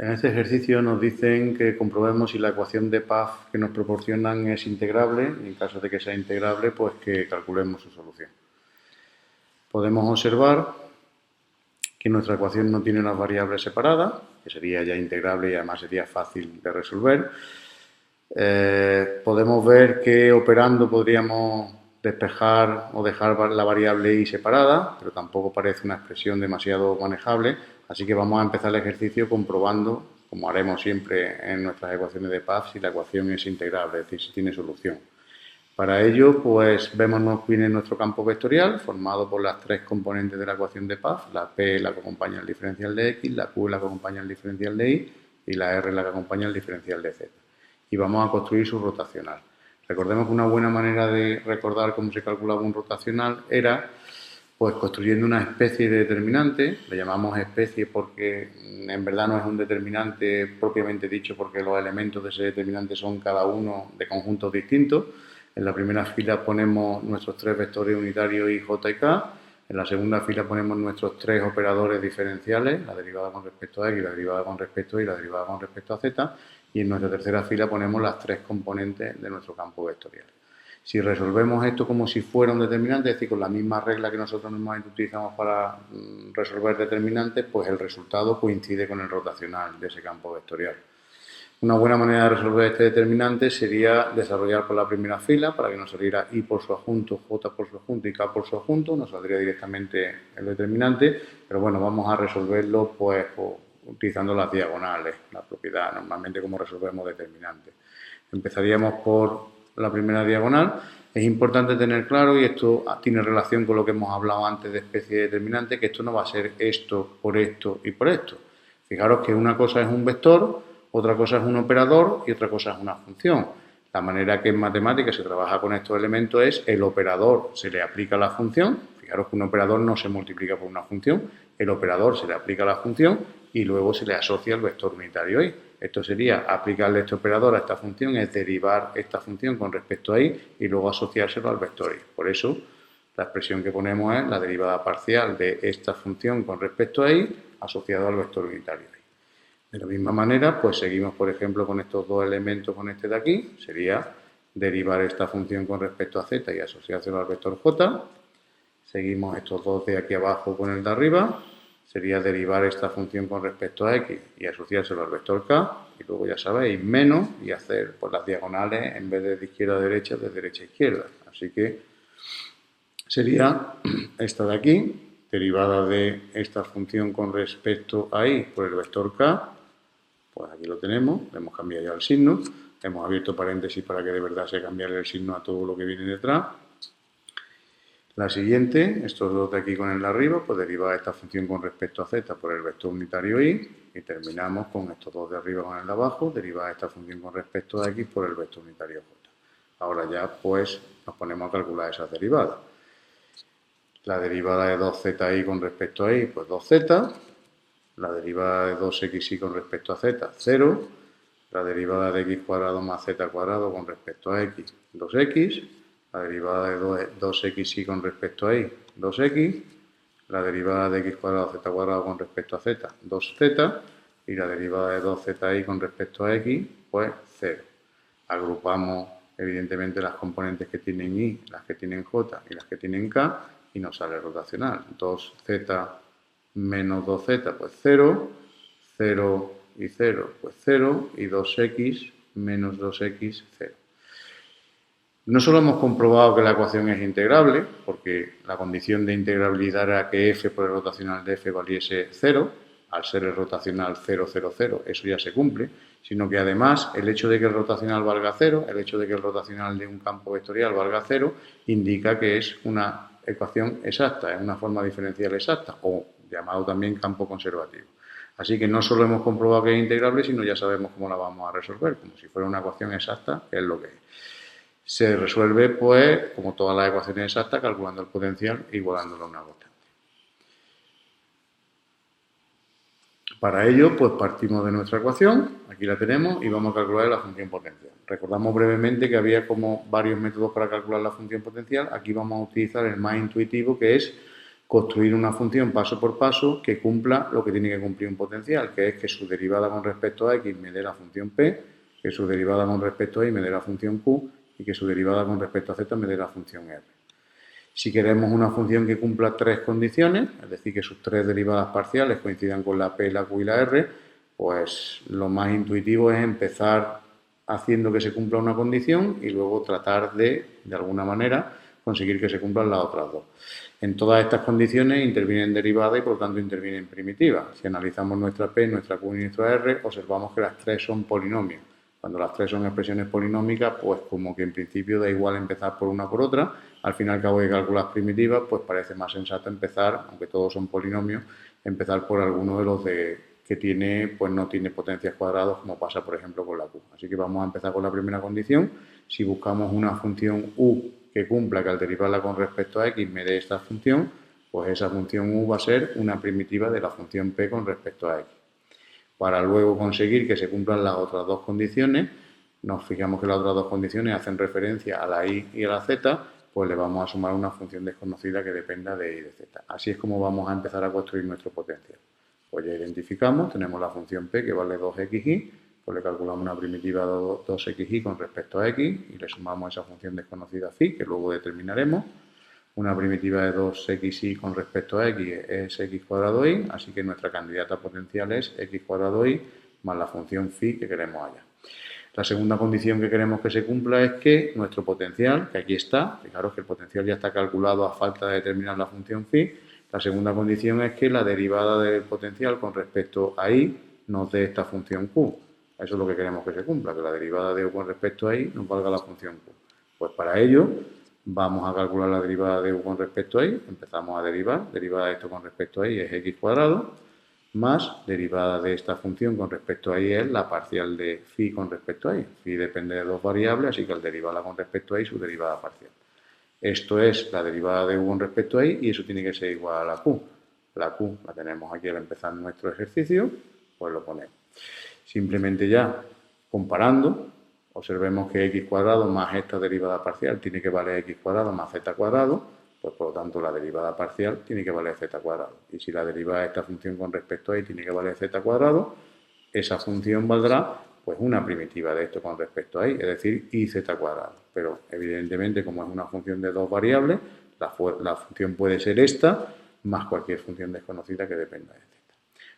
En este ejercicio nos dicen que comprobemos si la ecuación de Pfaff que nos proporcionan es integrable y en caso de que sea integrable, pues que calculemos su solución. Podemos observar que nuestra ecuación no tiene unas variables separadas, que sería ya integrable y además sería fácil de resolver. Podemos ver que operando podríamos despejar o dejar la variable y separada, pero tampoco parece una expresión demasiado manejable, así que vamos a empezar el ejercicio comprobando, como haremos siempre en nuestras ecuaciones de Pfaff, si la ecuación es integrable, es decir, si tiene solución. Para ello, pues vemos que viene nuestro campo vectorial, formado por las tres componentes de la ecuación de Pfaff, la P la que acompaña el diferencial de X, la Q la que acompaña el diferencial de Y y la R la que acompaña el diferencial de Z. Y vamos a construir su rotacional. Recordemos que una buena manera de recordar cómo se calculaba un rotacional era pues construyendo una especie de determinante, le llamamos especie porque en verdad no es un determinante propiamente dicho porque los elementos de ese determinante son cada uno de conjuntos distintos. En la primera fila ponemos nuestros tres vectores unitarios y j y k. En la segunda fila ponemos nuestros tres operadores diferenciales, la derivada con respecto a x, la derivada con respecto a y, la derivada con respecto a z. Y en nuestra tercera fila ponemos las tres componentes de nuestro campo vectorial. Si resolvemos esto como si fuera un determinante, es decir, con la misma regla que nosotros normalmente utilizamos para resolver determinantes, pues el resultado coincide con el rotacional de ese campo vectorial. Una buena manera de resolver este determinante sería desarrollar por la primera fila para que nos saliera I por su adjunto, J por su adjunto y K por su adjunto, nos saldría directamente el determinante, pero bueno, vamos a resolverlo pues utilizando las diagonales, la propiedad, normalmente como resolvemos determinantes. Empezaríamos por la primera diagonal. Es importante tener claro, y esto tiene relación con lo que hemos hablado antes de especie de determinante, que esto no va a ser esto por esto y por esto. Fijaros que una cosa es un vector, otra cosa es un operador y otra cosa es una función. La manera que en matemáticas se trabaja con estos elementos es el operador se le aplica la función. Fijaros que un operador no se multiplica por una función, el operador se le aplica la función y luego se le asocia el vector unitario y. Esto sería aplicarle este operador a esta función, es derivar esta función con respecto a y y luego asociárselo al vector y. Por eso, la expresión que ponemos es la derivada parcial de esta función con respecto a y asociado al vector unitario y. De la misma manera, pues seguimos, por ejemplo, con estos dos elementos con este de aquí. Sería derivar esta función con respecto a z y asociárselo al vector j. Seguimos estos dos de aquí abajo con el de arriba. Sería derivar esta función con respecto a x y asociárselo al vector k. Y luego, ya sabéis, menos y hacer pues, las diagonales en vez de izquierda a derecha, de derecha a izquierda. Así que sería esta de aquí, derivada de esta función con respecto a y por el vector k. Pues aquí lo tenemos, le hemos cambiado ya el signo, hemos abierto paréntesis para que de verdad se cambiara el signo a todo lo que viene detrás. La siguiente, estos dos de aquí con el de arriba, pues deriva esta función con respecto a z por el vector unitario y terminamos con estos dos de arriba con el de abajo, deriva esta función con respecto a x por el vector unitario j. Ahora ya pues nos ponemos a calcular esas derivadas. La derivada de 2zi con respecto a y, pues 2z. La derivada de 2xy con respecto a z, 0. La derivada de x cuadrado más z cuadrado con respecto a x, 2x. La derivada de 2xy con respecto a y, 2x. La derivada de x cuadrado z cuadrado con respecto a z, 2z. Y la derivada de 2zi con respecto a x, pues 0. Agrupamos, evidentemente, las componentes que tienen y, las que tienen j y las que tienen k, y nos sale rotacional. 2z menos 2z, pues 0, 0 y 0, pues 0, y 2x menos 2x, 0. No solo hemos comprobado que la ecuación es integrable, porque la condición de integrabilidad era que f por el rotacional de f valiese 0, al ser el rotacional 0, 0, 0, eso ya se cumple, sino que además el hecho de que el rotacional valga 0, el hecho de que el rotacional de un campo vectorial valga 0, indica que es una ecuación exacta, es una forma diferencial exacta, o llamado también campo conservativo. Así que no solo hemos comprobado que es integrable, sino ya sabemos cómo la vamos a resolver, como si fuera una ecuación exacta, que es lo que es. Se resuelve, pues, como todas las ecuaciones exactas, calculando el potencial e igualándolo a una constante. Para ello, pues partimos de nuestra ecuación, aquí la tenemos, y vamos a calcular la función potencial. Recordamos brevemente que había como varios métodos para calcular la función potencial. Aquí vamos a utilizar el más intuitivo, que es construir una función paso por paso que cumpla lo que tiene que cumplir un potencial, que es que su derivada con respecto a x me dé la función p, que su derivada con respecto a y me dé la función q y que su derivada con respecto a z me dé la función r. Si queremos una función que cumpla tres condiciones, es decir, que sus tres derivadas parciales coincidan con la p, la q y la r, pues lo más intuitivo es empezar haciendo que se cumpla una condición y luego tratar de alguna manera, conseguir que se cumplan las otras dos. En todas estas condiciones intervienen derivadas y por lo tanto intervienen primitivas. Si analizamos nuestra p, nuestra q y nuestra r, observamos que las tres son polinomios. Cuando las tres son expresiones polinómicas, pues como que en principio da igual empezar por una o por otra. Al fin y al cabo de cálculos primitivas, pues parece más sensato empezar, aunque todos son polinomios, empezar por alguno de los que tiene, pues no tiene potencias cuadradas, como pasa por ejemplo con la q. Así que vamos a empezar con la primera condición. Si buscamos una función u que cumpla que al derivarla con respecto a x me dé esta función, pues esa función u va a ser una primitiva de la función p con respecto a x. Para luego conseguir que se cumplan las otras dos condiciones, nos fijamos que las otras dos condiciones hacen referencia a la y y a la z, pues le vamos a sumar una función desconocida que dependa de y y de z. Así es como vamos a empezar a construir nuestro potencial. Pues ya identificamos, tenemos la función p que vale 2xy, pues le calculamos una primitiva de 2xy con respecto a x y le sumamos esa función desconocida phi, que luego determinaremos. Una primitiva de 2xy con respecto a x es x cuadrado y, así que nuestra candidata potencial es x cuadrado y más la función phi que queremos hallar. La segunda condición que queremos que se cumpla es que nuestro potencial, que aquí está, fijaros que el potencial ya está calculado a falta de determinar la función phi, la segunda condición es que la derivada del potencial con respecto a y nos dé esta función q. Eso es lo que queremos que se cumpla, que la derivada de u con respecto a y nos valga la función q. Pues para ello vamos a calcular la derivada de u con respecto a y, empezamos a derivar, derivada de esto con respecto a y es x cuadrado, más derivada de esta función con respecto a y es la parcial de phi con respecto a y. Phi depende de dos variables, así que al derivarla con respecto a y, su derivada parcial. Esto es la derivada de u con respecto a y y eso tiene que ser igual a la q. La q la tenemos aquí al empezar nuestro ejercicio, pues lo ponemos. Simplemente ya comparando, observemos que x cuadrado más esta derivada parcial tiene que valer x cuadrado más z cuadrado, pues por lo tanto la derivada parcial tiene que valer z cuadrado. Y si la derivada de esta función con respecto a y tiene que valer z cuadrado, esa función valdrá pues una primitiva de esto con respecto a y, es decir, iz cuadrado. Pero evidentemente como es una función de dos variables, la función puede ser esta más cualquier función desconocida que dependa de z.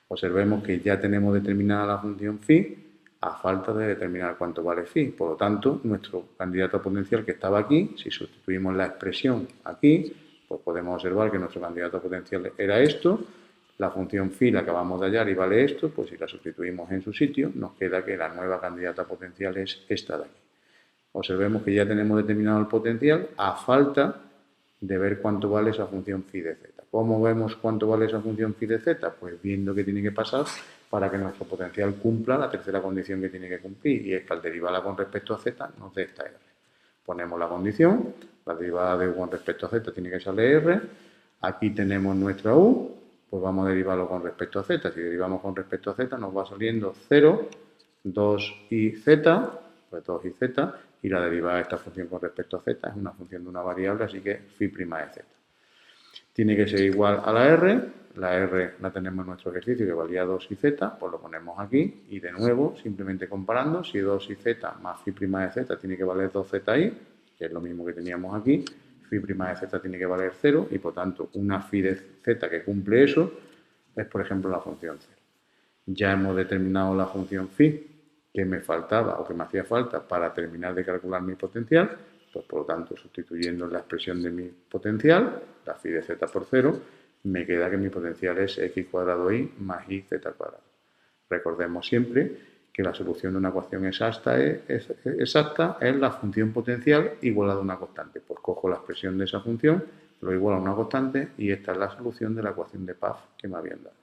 Observemos que ya tenemos determinada la función phi a falta de determinar cuánto vale phi. Por lo tanto, nuestro candidato potencial que estaba aquí, si sustituimos la expresión aquí, pues podemos observar que nuestro candidato potencial era esto. La función phi la acabamos de hallar y vale esto, pues si la sustituimos en su sitio, nos queda que la nueva candidata potencial es esta de aquí. Observemos que ya tenemos determinado el potencial a falta de ver cuánto vale esa función phi de z. ¿Cómo vemos cuánto vale esa función phi de z? Pues viendo qué tiene que pasar para que nuestro potencial cumpla la tercera condición que tiene que cumplir, y es que al derivarla con respecto a z nos dé esta r. Ponemos la condición, la derivada de u con respecto a z tiene que ser r, aquí tenemos nuestra u, pues vamos a derivarlo con respecto a z. Si derivamos con respecto a z nos va saliendo 0, 2 y z, pues 2 y z, y la derivada de esta función con respecto a z es una función de una variable, así que phi' de z. Tiene que ser igual a la r la tenemos en nuestro ejercicio que valía 2 y z, pues lo ponemos aquí, y de nuevo, simplemente comparando, si 2 y z más phi' de z tiene que valer 2zi, que es lo mismo que teníamos aquí, phi' de z tiene que valer 0, y por tanto una phi de z que cumple eso es, por ejemplo, la función 0. Ya hemos determinado la función phi que me faltaba o que me hacía falta para terminar de calcular mi potencial, pues por lo tanto, sustituyendo la expresión de mi potencial, la phi de z por 0, me queda que mi potencial es x cuadrado y más y z cuadrado. Recordemos siempre que la solución de una ecuación exacta es la función potencial igualada a una constante. Pues cojo la expresión de esa función, lo igualo a una constante y esta es la solución de la ecuación de Pfaff que me habían dado.